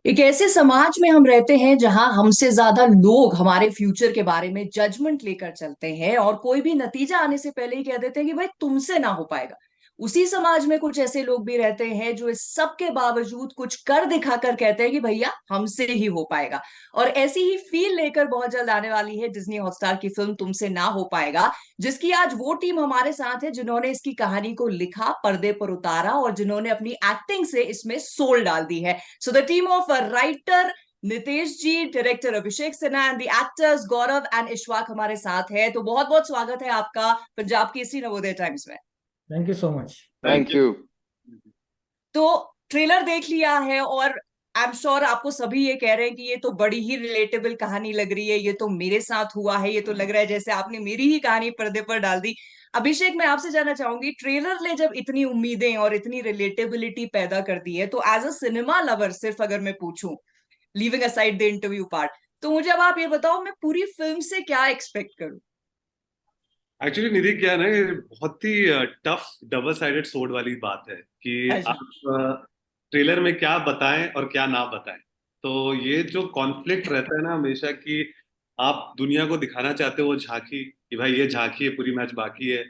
एक ऐसे समाज में हम रहते हैं जहां हमसे ज्यादा लोग हमारे फ्यूचर के बारे में जजमेंट लेकर चलते हैं और कोई भी नतीजा आने से पहले ही कह देते हैं कि भाई तुमसे ना हो पाएगा। उसी समाज में कुछ ऐसे लोग भी रहते हैं जो इस सब के बावजूद कुछ कर दिखाकर कहते हैं कि भैया हमसे ही हो पाएगा। और ऐसी ही फील लेकर बहुत जल्द आने वाली है डिज्नी हॉटस्टार की फिल्म तुमसे ना हो पाएगा, जिसकी आज वो टीम हमारे साथ है जिन्होंने इसकी कहानी को लिखा, पर्दे पर उतारा और जिन्होंने अपनी एक्टिंग से इसमें सोल डाल दी है। So the team of writer Nitesh ji, director Abhishek Sinha and the actors Gaurav and Ishwak हमारे साथ है। तो बहुत बहुत स्वागत है आपका पंजाब केसरी नवोदय टाइम्स में। Thank you so much. Thank you. तो ट्रेलर देख लिया है और आई एम श्योर आपको सभी ये कह रहे हैं कि ये तो बड़ी ही रिलेटेबल कहानी लग रही है, ये तो मेरे साथ हुआ है, ये तो लग रहा है जैसे आपने मेरी ही कहानी पर्दे पर डाल दी। अभिषेक, मैं आपसे जानना चाहूंगी, ट्रेलर ने जब इतनी उम्मीदें और इतनी रिलेटेबिलिटी पैदा कर दी है, तो एज अ सिनेमा लवर सिर्फ अगर मैं पूछूं, leaving aside the interview part, तो मुझे अब आप ये बताओ मैं पूरी फिल्म से क्या एक्सपेक्ट करूं। एक्चुअली निधि क्या है ना, ये बहुत ही टफ डबल साइडेड सोड वाली बात है कि अच्छा। आप ट्रेलर में क्या बताएं और क्या ना बताएं। तो ये जो कॉन्फ्लिक्ट रहता है ना हमेशा कि आप दुनिया को दिखाना चाहते हो वो झांकी कि भाई ये झांकी है, पूरी मैच बाकी है।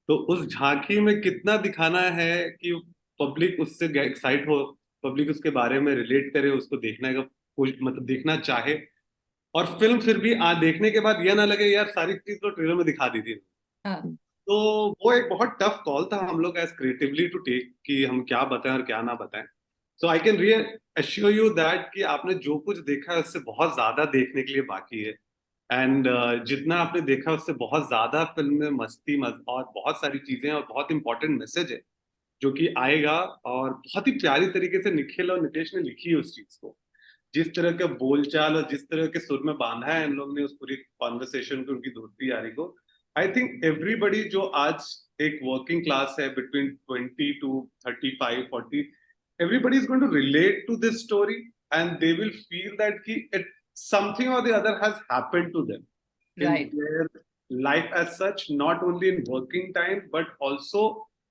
तो उस झांकी में कितना दिखाना है कि पब्लिक उससे एक्साइट हो, पब्लिक उसके बारे में रिलेट करे, उसको देखने का मतलब देखना चाहे। और फिल्म फिर भी देखने के बाद यह ना लगे यार सारी चीज तो ट्रेलर में दिखा दी थी। हाँ। तो वो एक बहुत टफ कॉल था हम लोग एज क्रिएटिवली टू टेक कि हम क्या बताएं और क्या ना बताएं। So I can real assure you that कि आपने जो कुछ देखा है उससे बहुत ज्यादा देखने के लिए बाकी है। एंड जितना आपने देखा उससे बहुत ज्यादा फिल्म में और बहुत सारी चीजें और बहुत इंपॉर्टेंट मैसेज है जो कि आएगा। और बहुत ही प्यारी तरीके से निखिल और नितेश ने लिखी है उस चीज को, जिस तरह का बोलचाल और जिस तरह के सुर में बांधा है इन लोग ने उस पूरी कॉन्वर्सेशन को, उनकी दोस्ती यारी को। आई थिंक एवरीबडी जो आज एक वर्किंग क्लास है between 20 to 35 40, everybody is going to relate to this story and they will feel that ki it something or the other has happened to them in right. their life as such, not only in working time but also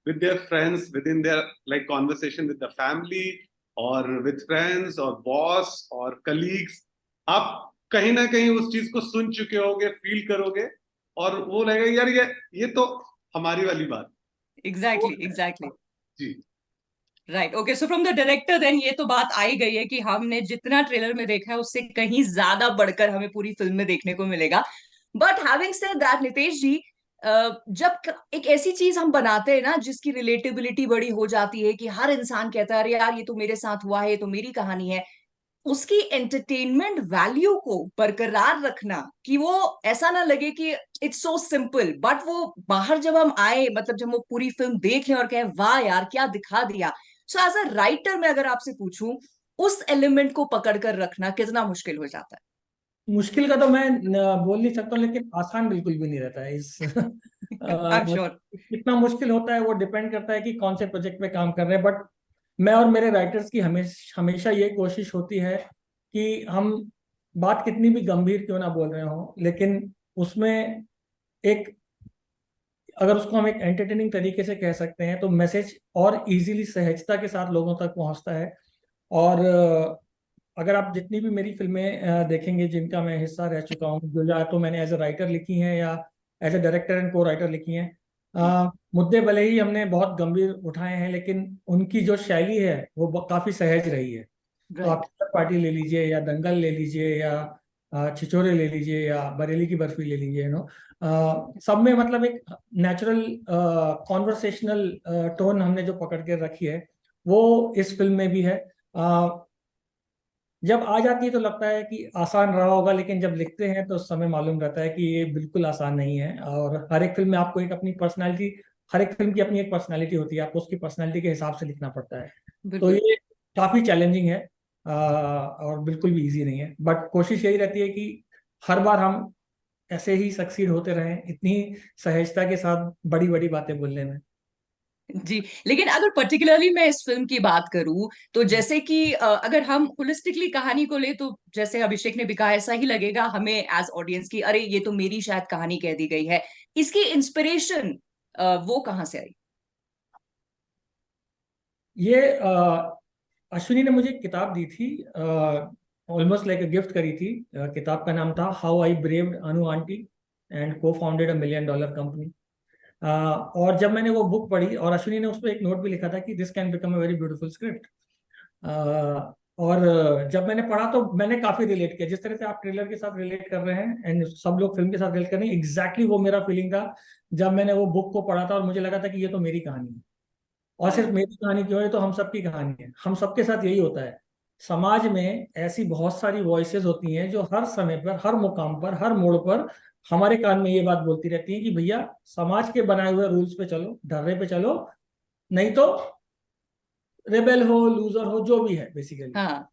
with their friends, within their like conversation with the family और with friends और boss और colleagues. आप कहीं ना कहीं उस चीज को सुन चुके होगे, फील करोगे और वो लगेगा यार ये तो हमारी वाली बात। तो एग्जैक्टली एग्जैक्टली। जी। Right, okay, so from the director then ये तो बात आई गई है कि हमने जितना ट्रेलर में देखा है उससे कहीं ज्यादा बढ़कर हमें पूरी फिल्म में देखने को मिलेगा। But having said that Nitesh ji, एक ऐसी चीज हम बनाते हैं ना जिसकी रिलेटेबिलिटी बड़ी हो जाती है कि हर इंसान कहता है अरे यार ये तो मेरे साथ हुआ है, ये तो मेरी कहानी है, उसकी एंटरटेनमेंट वैल्यू को बरकरार रखना कि वो ऐसा ना लगे कि इट्स सो सिंपल, बट वो बाहर जब हम आए, मतलब जब वो पूरी फिल्म देख लें और कहें वाह यार क्या दिखा दिया। सो एज अ राइटर मैं अगर आपसे पूछूं, उस एलिमेंट को पकड़ कर रखना कितना मुश्किल हो जाता मुश्किल का तो मैं बोल नहीं सकता हूँ, लेकिन आसान बिल्कुल भी नहीं रहता है इस है। I am sure. कितना मुश्किल होता है वो डिपेंड करता है कि कौन से प्रोजेक्ट पे काम कर रहे हैं। बट मैं और मेरे राइटर्स की हमेशा ये कोशिश होती है कि हम बात कितनी भी गंभीर क्यों ना बोल रहे हो, लेकिन उसमें एक, अगर उसको हम एक एंटरटेनिंग तरीके से कह सकते हैं तो मैसेज और इजीली सहजता के साथ लोगों तक पहुंचता है। और अगर आप जितनी भी मेरी फिल्में देखेंगे जिनका मैं हिस्सा रह चुका हूँ, जो या तो मैंने एज ए राइटर लिखी हैं या एज ए डायरेक्टर एंड को राइटर लिखी हैं, मुद्दे भले ही हमने बहुत गंभीर उठाए हैं लेकिन उनकी जो शैली है वो काफ़ी सहज रही है। तो आप राइट। किचन पार्टी ले लीजिए या दंगल ले लीजिए या छिछोरे ले लीजिए या बरेली की बर्फी ले लीजिए, सब में मतलब एक नेचुरल कॉन्वर्सेशनल टोन हमने जो पकड़ के रखी है वो इस फिल्म में भी है। जब आ जाती है तो लगता है कि आसान रहा होगा, लेकिन जब लिखते हैं तो उस समय मालूम रहता है कि ये बिल्कुल आसान नहीं है। और हर एक फिल्म में आपको एक अपनी पर्सनालिटी, हर एक फिल्म की अपनी एक पर्सनालिटी होती है, आपको उसकी पर्सनालिटी के हिसाब से लिखना पड़ता है। तो बिल्कुल। ये काफ़ी चैलेंजिंग है, और बिल्कुल भी इजी नहीं है। बट कोशिश यही रहती है कि हर बार हम ऐसे ही सक्सीड होते रहें, इतनी सहजता के साथ बड़ी बड़ी बातें बोलने में। जी, लेकिन अगर पर्टिकुलरली मैं इस फिल्म की बात करूं, तो जैसे कि अगर हम होलिस्टिकली कहानी को ले, तो जैसे अभिषेक ने भी कहा, ऐसा ही लगेगा हमें एज ऑडियंस की अरे ये तो मेरी शायद कहानी कह दी गई है। इसकी इंस्पिरेशन वो कहाँ से आई? ये अश्विनी ने मुझे एक किताब दी थी, ऑलमोस्ट लाइक गिफ्ट करी थी। किताब का नाम था how I braved Anu aunty and co founded a $1 million company. और जब मैंने वो बुक पढ़ी, और अश्विनी ने उस पर एक नोट भी लिखा था कि this can become a very beautiful script. और जब मैंने पढ़ा तो मैंने काफी रिलेट किया, जिस तरह से आप ट्रेलर के साथ रिलेट कर रहे हैं एंड सब लोग फिल्म के साथ रिलेट कर रहे हैं, एग्जैक्टली वो मेरा फीलिंग था जब मैंने वो बुक को पढ़ा था। और मुझे लगा था कि ये तो मेरी कहानी है, और सिर्फ राइट। मेरी कहानी क्यों है, तो हम सबकी कहानी है। हम सबके साथ यही होता है। समाज में ऐसी बहुत सारी वॉइसेस होती हैं जो हर समय पर, हर मुकाम पर, हर मोड़ पर हमारे कान में ये बात बोलती रहती है कि भैया समाज के बनाए हुए रूल्स पे चलो, ढर्रे पे चलो, नहीं तो रेबेल हो, लूजर हो, जो भी है बेसिकली। हाँ।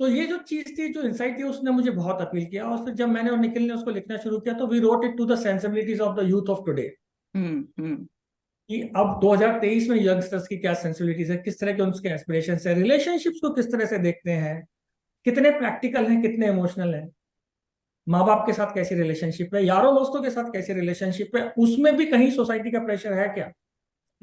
तो ये जो चीज थी, जो इंसाइट थी, उसने मुझे बहुत अपील किया। और फिर जब मैंने और निखिल ने उसको लिखना शुरू किया तो we wrote it to the sensibilities of the youth of today, hmm. कि अब 2023 में यंगस्टर्स की क्या सेंसिबिलिटीज है, किस तरह के उनके एस्पिरेशंस है, रिलेशनशिप्स को किस तरह से देखते हैं, कितने प्रैक्टिकल हैं, कितने इमोशनल हैं, माँ बाप के साथ कैसी रिलेशनशिप है, यारों दोस्तों के साथ कैसी रिलेशनशिप है, उसमें भी कहीं सोसाइटी का प्रेशर है क्या,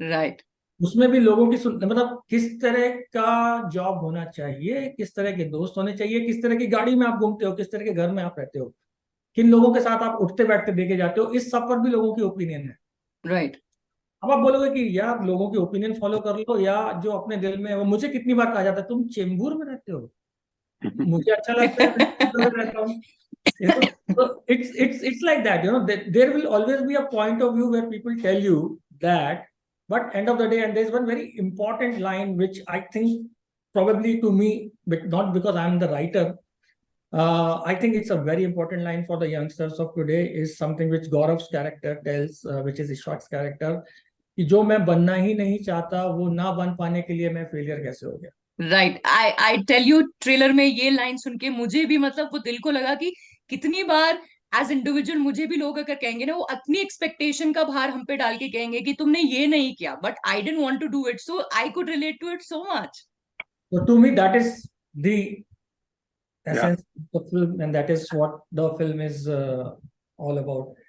राइट। उसमें भी लोगों की मतलब किस तरह का जॉब होना चाहिए, किस तरह के दोस्त होने चाहिए, किस तरह की गाड़ी में आप घूमते हो, किस तरह के घर में आप रहते हो, किन लोगों के साथ आप उठते बैठते देखे जाते हो, इस सब पर भी लोगों की ओपिनियन है। राइट। अब आप बोलोगे कि यार लोगों की ओपिनियन फॉलो कर लो, या जो अपने दिल में है वो, मुझे कितनी बार कहा जाता है तुम चेंबूर में रहते हो, मुझे अच्छा लगता है मैं चेंबूर में रहता हूँ। You know, so it's like that. You know, there will always be a point of view where people tell you that, but end of the day, and there's one very important line which I think probably to me, but not because I'm the writer. I think it's a very important line for the youngsters of today, is something which Gaurav's character tells, which is Ishwak's character, कि जो मैं बनना ही नहीं चाहता वो ना बन पाने के लिए मैं फेलियर कैसे हो गया। Right. I tell you, trailer में ये लाइन सुन के मुझे भी मतलब वो दिल को लगा कि कितनी बार एज इंडिविजुअल मुझे भी लोग अगर कहेंगे ना, वो अपनी एक्सपेक्टेशन का भार हम पे डाल के कहेंगे कि तुमने ये नहीं किया, but I don't want to do it, so I could relate to it so much. So to me, that is the Yeah. essence of the film, and that is what the film is all about.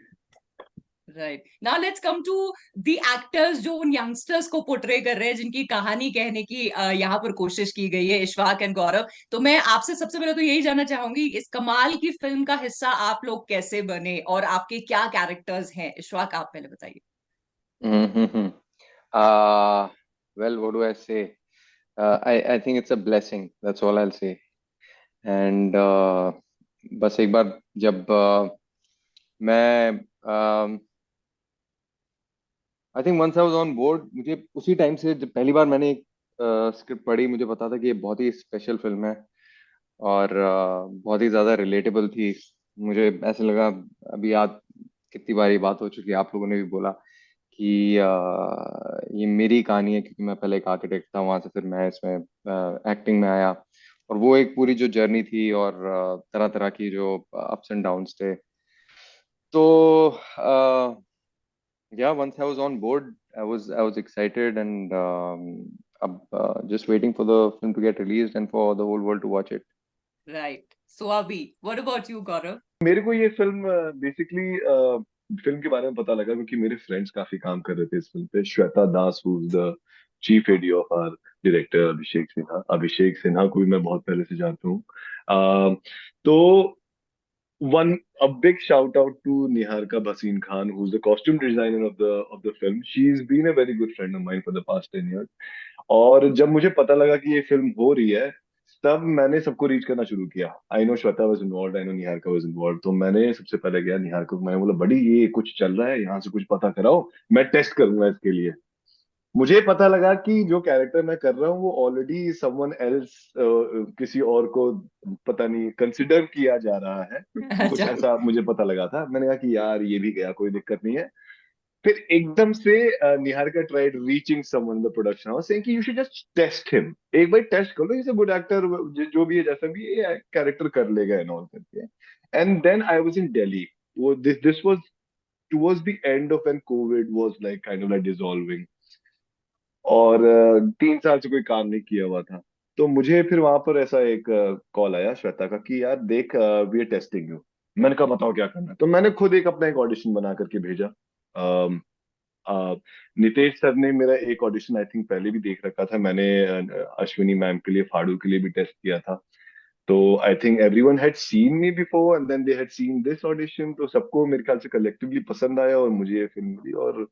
राइट। Now let's come to the actors जो उन youngsters को portray कर रहे हैं, जिनकी कहानी कहने की यहाँ पर कोशिश की गई है, इशफाक एंड गौरव। तो मैं आपसे सबसे पहले तो यही जानना चाहूंगी, इस कमाल की फिल्म का हिस्सा आप लोग कैसे बने और आपके क्या कैरेक्टर्स हैं? इशफाक, आप पहले बताइए। Mm-hmm. Well, what do I say? I think it's a blessing. That's all I'll say. And बस एक बार जब मैं I think once I was on board, मुझे उसी टाइम से जब पहली बार मैंने एक स्क्रिप्ट पढ़ी, मुझे पता था कि ये बहुत ही स्पेशल फिल्म है और बहुत ही ज़्यादा रिलेटेबल थी। मुझे ऐसे लगा, अभी याद कितनी बार ये बात हो चुकी है, आप लोगों ने भी बोला कि ये मेरी कहानी है, क्योंकि मैं पहले एक आर्किटेक्ट था, वहां से फिर मैं इसमें एक्टिंग में आया, और वो एक पूरी जो जर्नी थी और तरह तरह की जो अप्स एंड डाउन्स थे। तो या once I was on board, I was excited and अब just waiting for the film to get released and for the whole world to watch it. Right. So अभी व्हाट अबाउट यू गौरव? मेरे को ये film basically film के बारे में पता लगा क्योंकि मेरे फ्रेंड्स काफी काम कर रहे थे इस फिल्म पे। Shweta Das, who is the chief AD of our director Abhishek Sinha को भी मैं बहुत पहले से जानता हूँ। तो one a big shout out to Niharika Bhasin Khan, who's the costume designer of the film. She's been a very good friend of mine for the past 10 years. और जब मुझे पता लगा कि ये फिल्म हो रही है, तब मैंने सबको रीच करना शुरू किया। I know Shweta was involve, I know Niharika was involve, तो मैंने सबसे पहले गया निहारिका को, मैंने बोला बड़ी ये कुछ चल रहा है, यहाँ से कुछ पता कराओ, मैं टेस्ट करूंगा इसके लिए। मुझे पता लगा कि जो कैरेक्टर मैं कर रहा हूँ वो ऑलरेडी समवन एल्स, किसी और को पता नहीं कंसिडर किया जा रहा है, कुछ अच्छा। ऐसा मुझे पता लगा था। मैंने कहा कि यार ये भी गया, कोई दिक्कत नहीं है। फिर एकदम से Niharika tried reaching someone in the production house saying कि you should just test him, एक बार टेस्ट कर लो, इज अ गुड एक्टर, जो भी है, जैसा भी ये कैरेक्टर कर लेगा एंड ऑल करके। And then I was in Delhi, वो this was towards the end of when COVID was like kind of like dissolving, और 3 साल से कोई काम नहीं किया हुआ था। तो मुझे फिर वहां पर ऐसा एक कॉल आया श्वेता का कि यार देख, वी आर टेस्टिंग यू। मैंने कहा बताओ क्या करना है। तो मैंने खुद एक अपना एक ऑडिशन बना करके भेजा। नितेश सर ने मेरा एक ऑडिशन आई थिंक पहले भी देख रखा था मैंने, अश्विनी मैम के लिए, फाड़ू के लिए भी टेस्ट किया था। तो I think everyone had seen me before and then they had seen this audition, तो सबको मेरे ख्याल से कलेक्टिवली पसंद आया और मुझे ये फिल्म मिली और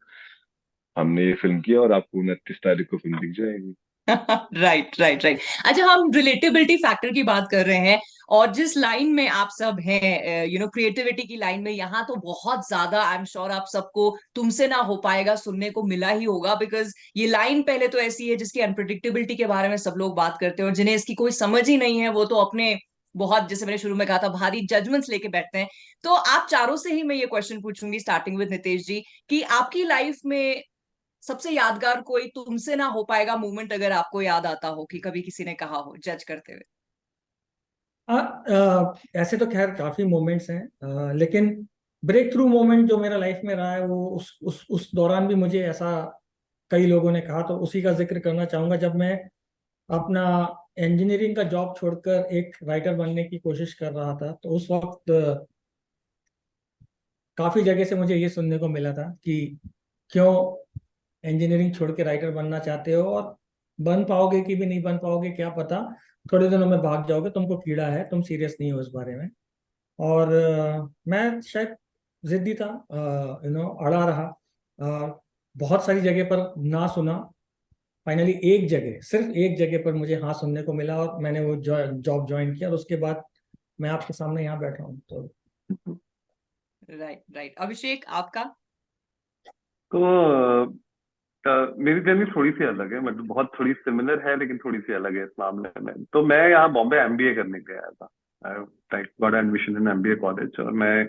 हमने ये फिल्म किया और आपको 29 तारीख को फिल्म दिख जाएगी। Right right right. अच्छा, हम रिलेटेबिलिटी फैक्टर की बात कर रहे हैं, और जिस लाइन में आप सब हैं, क्रिएटिविटी की लाइन में, यहाँ तो बहुत ज्यादा आई एम श्योर आप सबको तुमसे ना हो पाएगा सुनने को मिला ही होगा, बिकॉज ये लाइन पहले तो ऐसी है जिसकी अनप्रिडिक्टेबिलिटी के बारे में सब लोग बात करते हैं, और जिन्हें इसकी कोई समझ ही नहीं है वो तो अपने बहुत, जैसे मैंने शुरू में कहा था, भारी जजमेंट्स लेके बैठते हैं। तो आप चारों से ही मैं ये क्वेश्चन पूछूंगी, स्टार्टिंग विद नितेश जी, कि आपकी लाइफ में सबसे यादगार कोई तुमसे ना हो पाएगा मोमेंट अगर आपको याद आता हो, कि कभी किसी ने कहा हो जज करते हुए। ऐसे तो खैर काफी मोमेंट्स हैं, लेकिन ब्रेक थ्रू मोमेंट जो मेरा लाइफ में रहा है वो उस दौरान भी मुझे ऐसा कई लोगों ने कहा, तो उसी का जिक्र करना चाहूंगा। जब मैं अपना इंजीनियरिंग का जॉब छोड़कर एक राइटर बनने की कोशिश कर रहा था, तो उस वक्त काफी जगह से मुझे ये सुनने को मिला था कि क्यों इंजीनियरिंग छोड़ के राइटर बनना चाहते हो, और बन पाओगे कि भी नहीं बन पाओगे क्या पता, थोड़े दिनों में भाग जाओगे, तुमको कीड़ा है, तुम सीरियस नहीं हो इस बारे में। और मैं शायद जिद्दी था, अड़ा रहा, बहुत सारी जगह पर ना सुना। फाइनली एक जगह, सिर्फ एक जगह पर मुझे हाँ सुनने को मिला, और मैंने वो जॉब ज्वाइन किया, और उसके बाद मैं आपके सामने यहाँ बैठा हूँ। तो राइट राइट। अभिषेक, आपका? तो मेरी जर्नी थोड़ी सी अलग है, मतलब बहुत थोड़ी सिमिलर है लेकिन थोड़ी सी अलग है इस मामले में। तो मैं यहाँ बॉम्बे एमबीए करने गया था। I got admission in MBA college, और मैं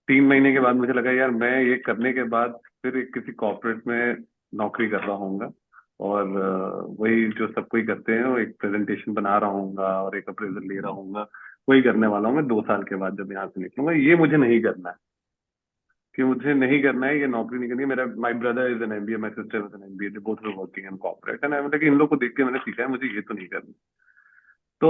3 महीने के बाद मुझे लगा यार मैं ये करने के बाद फिर किसी कॉर्पोरेट में नौकरी कर रहा हूँगा, और वही जो सब कोई करते हैं, वो एक प्रेजेंटेशन बना रहा हूँगा और एक अप्रेजल ले रहा हूँगा, वही करने वाला हूँ मैं 2 साल के बाद जब यहाँ से निकलूंगा। ये मुझे नहीं करना है, कि मुझे नहीं करना है, ये नौकरी नहीं करनी है। मेरा my brother is an MBA, my sister is an MBA, they both were working in corporate, and I मतलब कि इन लोग को देख के मैंने सीखा है मुझे ये तो नहीं करना। तो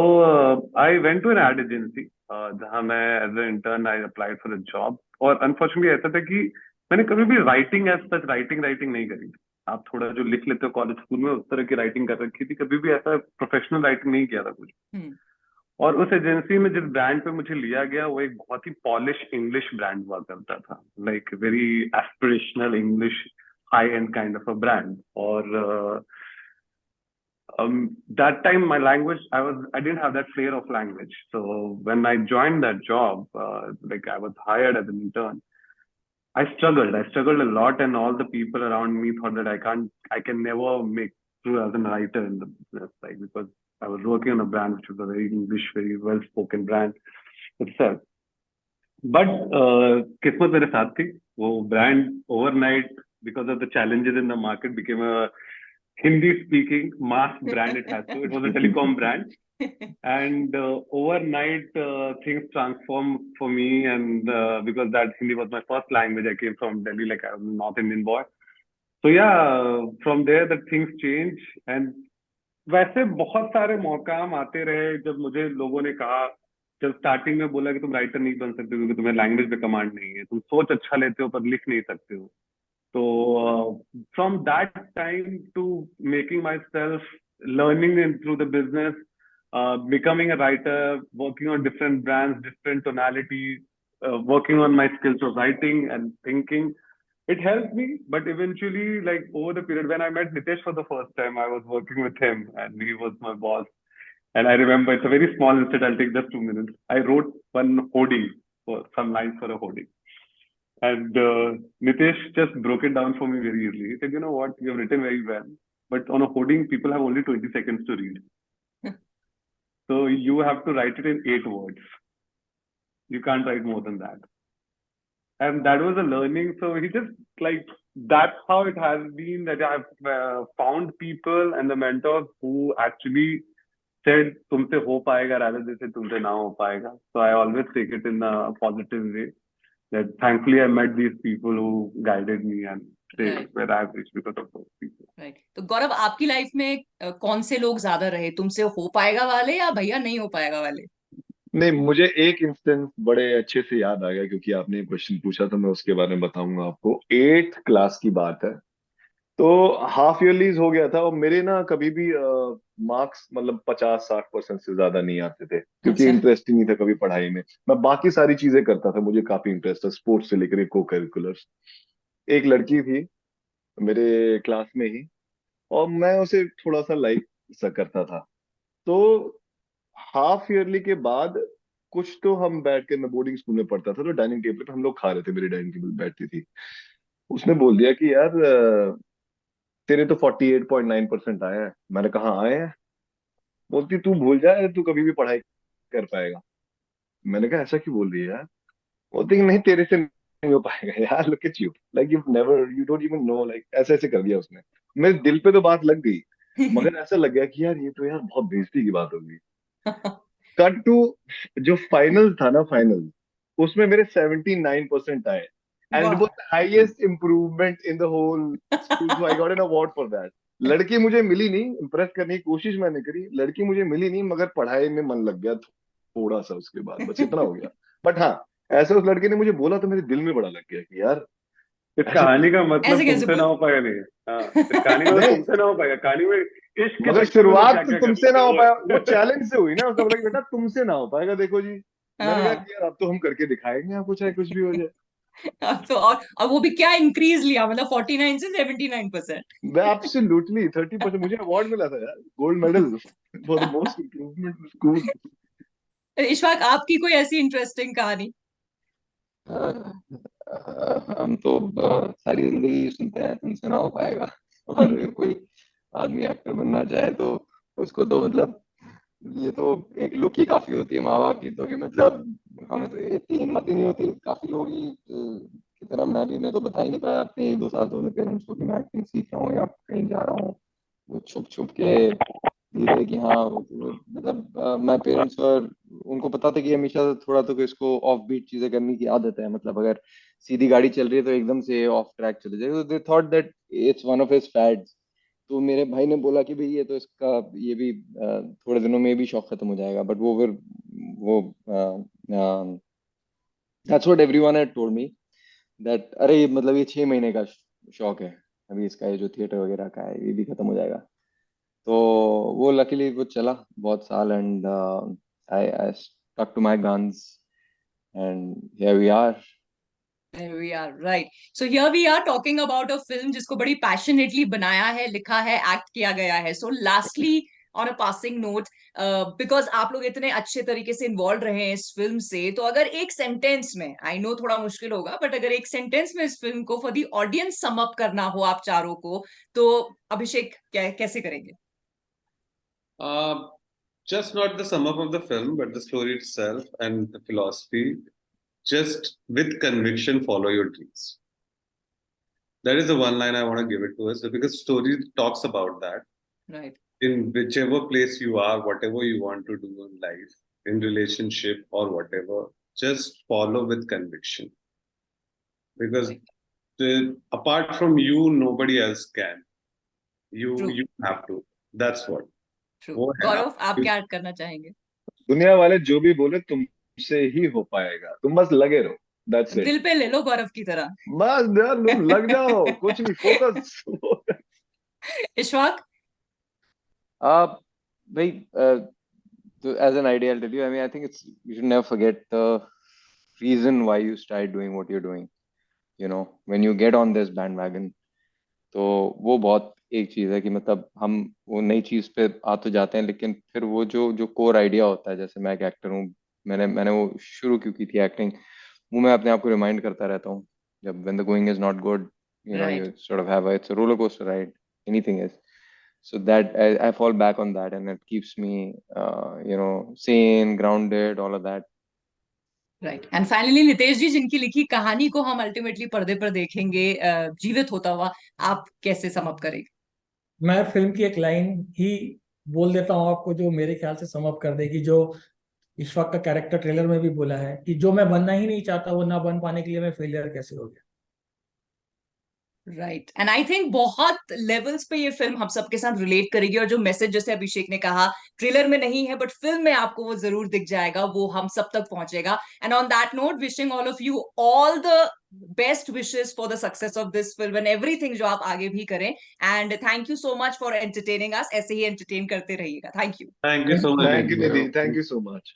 I went to an ad agency, जहां मैं as a intern I applied for a job. और अनफॉर्चुनेटली ऐसा था कि मैंने कभी भी writing as such writing writing नहीं करी थी। आप थोड़ा जो लिख लेते हो कॉलेज स्कूल में, उस तरह की राइटिंग कर रखी थी, कभी भी ऐसा प्रोफेशनल राइटिंग नहीं किया था कुछ। हम्म। और उस एजेंसी में जिस ब्रांड पे मुझे लिया गया, वो एक बहुत ही पॉलिश इंग्लिश ब्रांड हुआ करता था, like very aspirational English, high and kind of a brand. और that time my language, I didn't have that flair of language. So when I joined that job, like I was hired as an intern, I struggled a lot, and all the people around me thought that I can never make through as a writer in the business, like, because I was working on a brand which was a very English, very well spoken brand itself. But किस्मत मेरे साथ थी। वो brand overnight, because of the challenges in the market, became a Hindi speaking mass brand. It was a telecom brand, and overnight things transformed for me, and because that Hindi was my first language, I came from Delhi, like I was a North Indian boy. So yeah, from there the things change, and वैसे बहुत सारे मौकाम आते रहे जब मुझे लोगों ने कहा, जब स्टार्टिंग में बोला कि तुम राइटर नहीं बन सकते क्योंकि तुम्हें लैंग्वेज पे कमांड नहीं है, तुम सोच अच्छा लेते हो पर लिख नहीं सकते हो। So from that time to making myself learning through the business, becoming a writer, working on different brands, different tonalities, working on my skills of writing and thinking, it helped me. But eventually, like over the period when I met Nitesh for the first time, I was working with him and he was my boss. And I remember, it's a very small incident, I'll take just 2 minutes. I wrote one hoarding, for some lines for a hoarding. And Nitesh just broke it down for me very easily. He said, you know what, you have written very well, but on a hoarding, people have only 20 seconds to read. So you have to write it in 8 words. You can't write more than that. And that was a learning. So he just, like, that's how it has been, that I've found people and the mentors who actually said, तुमसे हो पाएगा, rather they said, तुमसे ना हो पाएगा. So I always take it in a positive way. That thankfully I met these people who guided me and they Right. where I've reached because of those people. Right. तो गौरव, आपकी life में कौन से लोग ज्यादा रहे, तुमसे हो पाएगा वाले या भैया नहीं हो पाएगा वाले? नहीं, मुझे एक इंस्टेंस बड़े अच्छे से याद आ गया, क्योंकि आपने क्वेश्चन पूछा तो मैं उसके बारे में बताऊंगा आपको। 8th क्लास की बात है। तो हाफ ईयरलीज हो गया था, और मेरे ना कभी भी मार्क्स मतलब 50-60% से ज्यादा नहीं आते थे, क्योंकि अच्छा। इंटरेस्ट ही नहीं था कभी पढ़ाई में। मैं बाकी सारी चीजें करता था, मुझे काफी इंटरेस्ट था स्पोर्ट्स से लेकर को करिकुलर्स। एक लड़की थी मेरे क्लास में ही, और मैं उसे थोड़ा सा लाइक सा करता था। तो हाफ ईयरली के बाद कुछ तो हम बैठ के, मैं बोर्डिंग स्कूल में पढ़ता था, तो डाइनिंग टेबल पे हम लोग खा रहे थे, मेरी डाइनिंग टेबल बैठती थी। उसने बोल दिया कि यार तेरे तो 48.9% आए हैं। मैंने कहा आए हैं? बोलती तू भूल जाए, तू कभी भी पढ़ाई कर पाएगा। मैंने कहा ऐसा क्यों बोल रही है यार? बोलती कि नहीं, तेरे से नहीं हो पाएगा यार, look at you, like you never, you don't even know, like ऐसे ऐसे कर दिया उसने। मेरे दिल पे तो बात लग गई, मगर ऐसा लग गया कि यार ये तो यार बहुत बेइज्जती की बात होगी। कट टू, जो फाइनल था ना, फाइनल, उसमें मेरे 79% आए, एंड इट वाह। Was the highest improvement in the whole school, so I got an award for that. लड़की मुझे मिली नहीं, इम्प्रेस करने की कोशिश मैंने करी, लड़की मुझे मिली नहीं, मगर पढ़ाई में मन लग गया थोड़ा सा उसके बाद, बस इतना हो गया। बट हाँ, ऐसे उस लड़के ने मुझे बोला तो मेरे दिल में बड़ा लग गया कि यार फिर ऐसे कहानी कैसे। का मतलब ऐसे कैसे तुमसे ना बोल। हो पाएगा नहीं। हाँ, फिर कहानी का मतलब नहीं, तुमसे ना हो पाएगा। कहानी में इश्क के मगर चक्कर में लोग शुरुआत क्या तो क्या कर तुमसे ना लेते हो पाया, वो हैं। चैलेंज से हुई ना। उसने बोला कि बेटा तुमसे ना हो पाएगा, देखो जी। मैंने कहा हाँ। कि यार अब तो हम करके दिखाएंगे आपको, चाहे कुछ भी हो जाए। अब तो और वो भी क्या इंक्रीज लिया, मतलब 49 से 79%। मैं एब्सोल्युटली 30%, मुझे अवार्ड मिला था यार, gold medal for the most improvement school. Ishfaq, आपकी कोई ऐसी इंटरेस्टिंग कहानी? हम तो सारी जिंदगी सुनते हैं तुमसे ना हो पाएगा, और कोई आदमी एक्टर बनना चाहे तो उसको तो मतलब ये तो एक लुक ही काफी होती है माँ बाप की, तो कि मतलब हमें तो इतनी हिम्मत ही नहीं होती। काफी लोग ही की तरह मैं तो बता ही नहीं पाया अपने 1-2 साल तो अपने पेरेंट्स को कि मैं एक्टिंग सीख रहा हूँ या कहीं जा रहा हूँ। वो छुप छुप के धीरे कि हाँ मतलब मैं पेरेंट्स और उनको पता था कि हमेशा थोड़ा तो कि इसको ऑफ बीट चीजें करने की आदत है, मतलब अगर सीधी गाड़ी चल रही है तो एकदम से ऑफ ट्रैक चले जाएगा, तो they thought that it's one of his fads. तो मेरे भाई ने बोला कि भाई ये तो इसका ये भी थोड़े दिनों में भी शौक खत्म हो जाएगा, बट वो फिर वो that's what everyone had told me that अरे ये मतलब ये 6 महीने का शौक है, अभी इसका ये जो थिएटर वगैरह का है ये भी खत्म हो जाएगा। तो वो लकीली वो चला बहुत साल, and I stuck to my guns, and here we are. There we are, right. So here we are talking about a film जिसको बड़ी passionately बनाया है, लिखा है, एक्ट किया गया है. So lastly, on a passing note, because आप लोग इतने अच्छे तरीके से इन्वॉल्व रहे हैं इस फिल्म से, तो अगर एक सेंटेंस में, आई नो थोड़ा मुश्किल होगा, बट अगर एक सेंटेंस में इस फिल्म को for the audience sum up करना हो आप चारों को, तो अभिषेक कैसे करेंगे? Uh, just not the sum up of the film, but the story itself and the philosophy. Just with conviction, follow your dreams. That is the one line I want to give it to us, because story talks about that. Right. In whichever place you are, whatever you want to do in life, in relationship or whatever, just follow with conviction. Because Right. apart from you, nobody else can. You True. you have to. That's what. True. वो है गौरव, आप आप। क्या add करना चाहेंगे? दुनिया वाले जो भी बोले तुमसे ही हो पाएगा, तुम बस लगे रहो, दैट्स इट। दिल पे ले लो गौरव की तरह। बस यार लग जाओ, कुछ नहीं, फोकस। इशफाक? आप भाई so as an idea, I'll tell you. I mean, I think it's you should never forget the reason why you started doing what you're doing. You know, when you get on this bandwagon, तो वो बहुत एक चीज है कि मतलब हम वो नई चीज पे आ तो जाते हैं, लेकिन फिर वो जो जो कोर आइडिया होता है, जैसे मैं एक एक्टर हूँ, मैंने मैंने वो शुरू क्यों की थी एक्टिंग, वो मैं अपने आप को रिमाइंड करता रहता हूँ जब when the going is not good, you know, right. you sort of have it's a roller coaster ride, anything is. So that I fall back on that, and it keeps me you know, sane, grounded, all of that. Right. And finally Nitesh ji, जिनकी लिखी कहानी को हम ultimately पर्दे पर देखेंगे जीवित होता हुआ, आप कैसे सम अप करेंगे? मैं फिल्म की एक लाइन ही बोल देता हूँ आपको, जो मेरे ख्याल से सम अप कर देगी, जो इशफाक का कैरेक्टर ट्रेलर में भी बोला है, कि जो मैं बनना ही नहीं चाहता वो ना बन पाने के लिए मैं फेलियर कैसे हो गया। राइट, एंड आई थिंक बहुत लेवल्स पे ये फिल्म हम सबके साथ रिलेट करेगी, और जो मैसेज जैसे अभिषेक ने कहा ट्रेलर में नहीं है बट फिल्म में आपको वो जरूर दिख जाएगा, वो हम सब तक पहुंचेगा. And on that note, wishing all of you all the best wishes for the success of this film and everything जो आप आगे भी करें. And thank you so much for entertaining us. ऐसे ही एंटरटेन करते रहिएगा. Thank you. Thank you so much. Thank you Nidhi, thank you so much.